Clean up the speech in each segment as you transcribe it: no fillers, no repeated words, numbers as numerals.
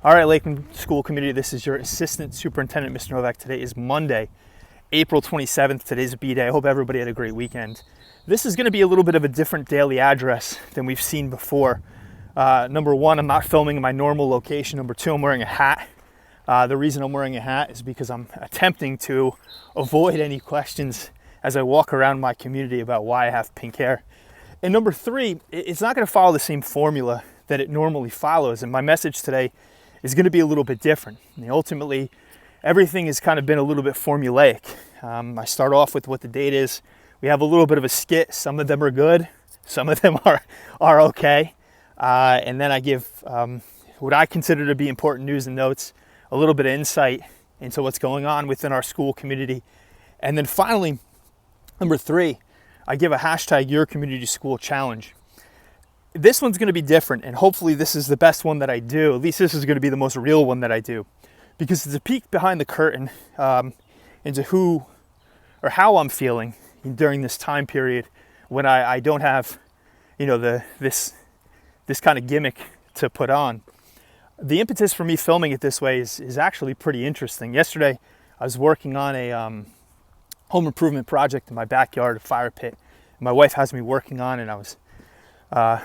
All right, Lakeland School Committee, this is your Assistant Superintendent, Mr. Novak. Today is Monday, April 27th. Today's a B-Day. I hope everybody had a great weekend. This is going to be a little bit of a different daily address than we've seen before. Number one, I'm not filming in my normal location. Number two, I'm wearing a hat. The reason I'm wearing a hat is because I'm attempting to avoid any questions as I walk around my community about why I have pink hair. And number three, it's not going to follow the same formula that it normally follows. And my message today is going to be a little bit different. Ultimately, everything has kind of been a little bit formulaic. I start off with what the date is. We have a little bit of a skit. Some of them are good. Some of them are okay. And then I give what I consider to be important news and notes, a little bit of insight into what's going on within our school community. And then finally, number three, I give a hashtag Your Community School Challenge. This one's going to be different, and hopefully this is the best one that I do. At least this is going to be the most real one that I do, because it's a peek behind the curtain into who or how I'm feeling during this time period when I don't have, this kind of gimmick to put on. The impetus for me filming it this way is actually pretty interesting. Yesterday, I was working on a home improvement project in my backyard, a fire pit. My wife has me working on it, and I was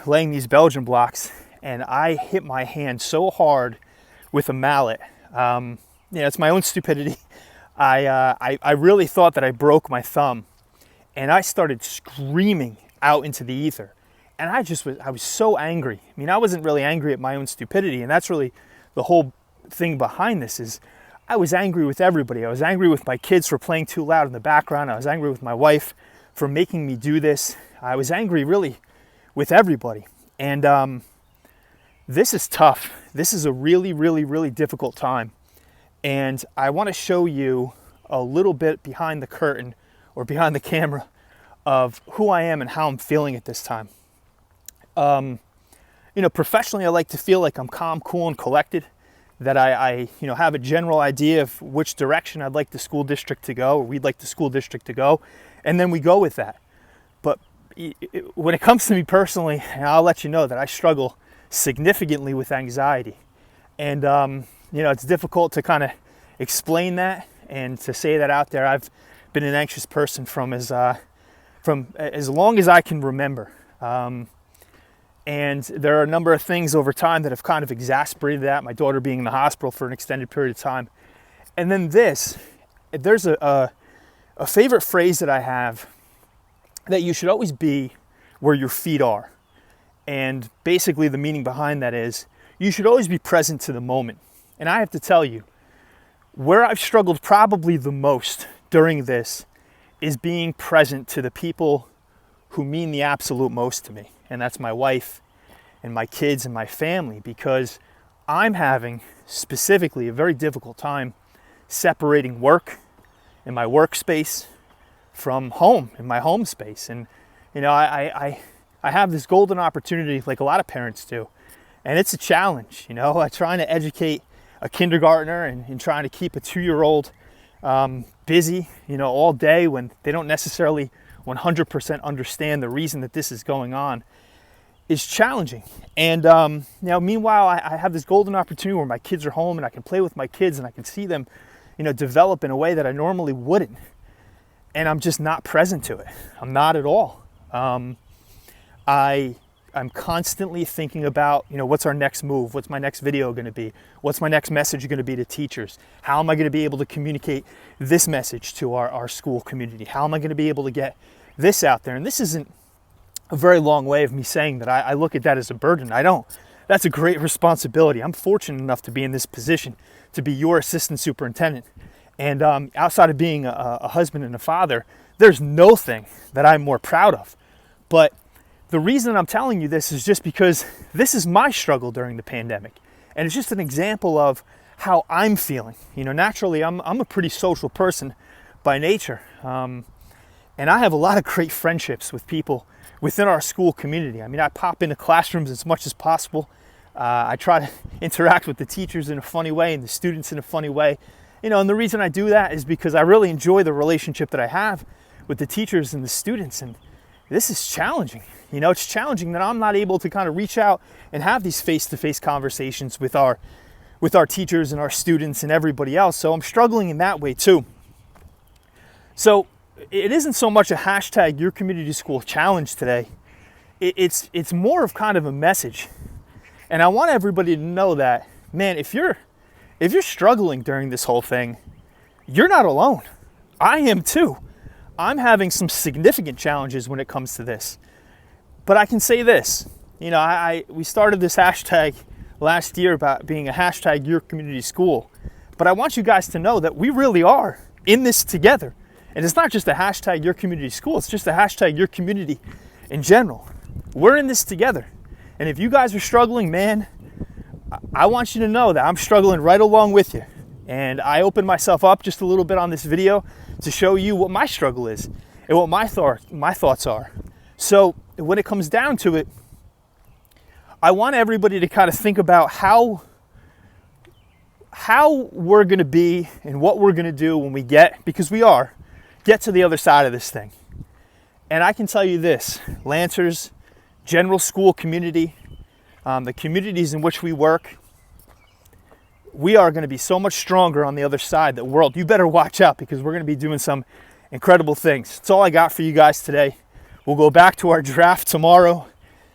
laying these Belgian blocks, and I hit my hand so hard with a mallet. It's my own stupidity. I really thought that I broke my thumb, and I started screaming out into the ether. And I was so angry. I mean, I wasn't really angry at my own stupidity, and that's really the whole thing behind this is I was angry with everybody. I was angry with my kids for playing too loud in the background. I was angry with my wife for making me do this. I was angry really with everybody. And this is tough. This is a really, really, really difficult time. And I want to show you a little bit behind the curtain or behind the camera of who I am and how I'm feeling at this time. Professionally, I like to feel like I'm calm, cool, and collected, that I have a general idea of which direction I'd like the school district to go, or we'd like the school district to go, and then we go with that. But when it comes to me personally, I'll let you know that I struggle significantly with anxiety. And, it's difficult to kind of explain that and to say that out there. I've been an anxious person from as long as I can remember. And there are a number of things over time that have kind of exasperated that, my daughter being in the hospital for an extended period of time. And then there's a favorite phrase that I have, that you should always be where your feet are. And basically the meaning behind that is you should always be present to the moment. And I have to tell you, where I've struggled probably the most during this is being present to the people who mean the absolute most to me. And that's my wife and my kids and my family, because I'm having specifically a very difficult time separating work and my workspace from home and my home space. And, I have this golden opportunity like a lot of parents do. And it's a challenge, I'm trying to educate a kindergartner and trying to keep a 2-year-old busy, all day when they don't necessarily 100% understand the reason that this is going on is challenging. And meanwhile, I have this golden opportunity where my kids are home and I can play with my kids and I can see them, develop in a way that I normally wouldn't. And I'm just not present to it. I'm not at all. I'm constantly thinking about, what's our next move? What's my next video going to be? What's my next message going to be to teachers? How am I going to be able to communicate this message to our school community? How am I going to be able to get this out there? And this isn't a very long way of me saying that I look at that as a burden. I don't. That's a great responsibility. I'm fortunate enough to be in this position, to be your assistant superintendent. And outside of being a husband and a father, there's no thing that I'm more proud of. But the reason I'm telling you this is just because this is my struggle during the pandemic. And it's just an example of how I'm feeling. Naturally, I'm a pretty social person by nature. And I have a lot of great friendships with people within our school community. I mean, I pop into classrooms as much as possible. I try to interact with the teachers in a funny way and the students in a funny way. And the reason I do that is because I really enjoy the relationship that I have with the teachers and the students. And this is challenging. It's challenging that I'm not able to kind of reach out and have these face-to-face conversations with our with our teachers and our students and everybody else. So I'm struggling in that way too. So it isn't so much a hashtag Your Community School challenge today. It's more of kind of a message. And I want everybody to know that, man, if you're struggling during this whole thing, you're not alone. I am too. I'm having some significant challenges when it comes to this. But I can say this, you know, we started this hashtag last year about being a hashtag Your Community School. But I want you guys to know that we really are in this together. And it's not just a hashtag Your Community School, it's just a hashtag Your Community in general. We're in this together. And if you guys are struggling, man, I want you to know that I'm struggling right along with you. And I opened myself up just a little bit on this video to show you what my struggle is and what my thoughts are. So when it comes down to it, I want everybody to kind of think about how we're going to be and what we're going to do when we get to the other side of this thing. And I can tell you this, Lancers, general school community, the communities in which we work, we are going to be so much stronger on the other side. The world, you better watch out, because we're going to be doing some incredible things. That's all I got for you guys today. We'll go back to our draft tomorrow.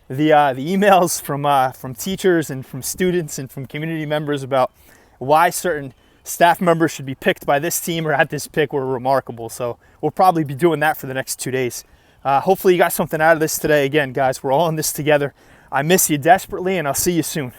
The emails from teachers and from students and from community members about why certain staff members should be picked by this team or at this pick were remarkable. So we'll probably be doing that for the next 2 days. Hopefully you got something out of this today. Again, guys, we're all in this together. I miss you desperately, and I'll see you soon.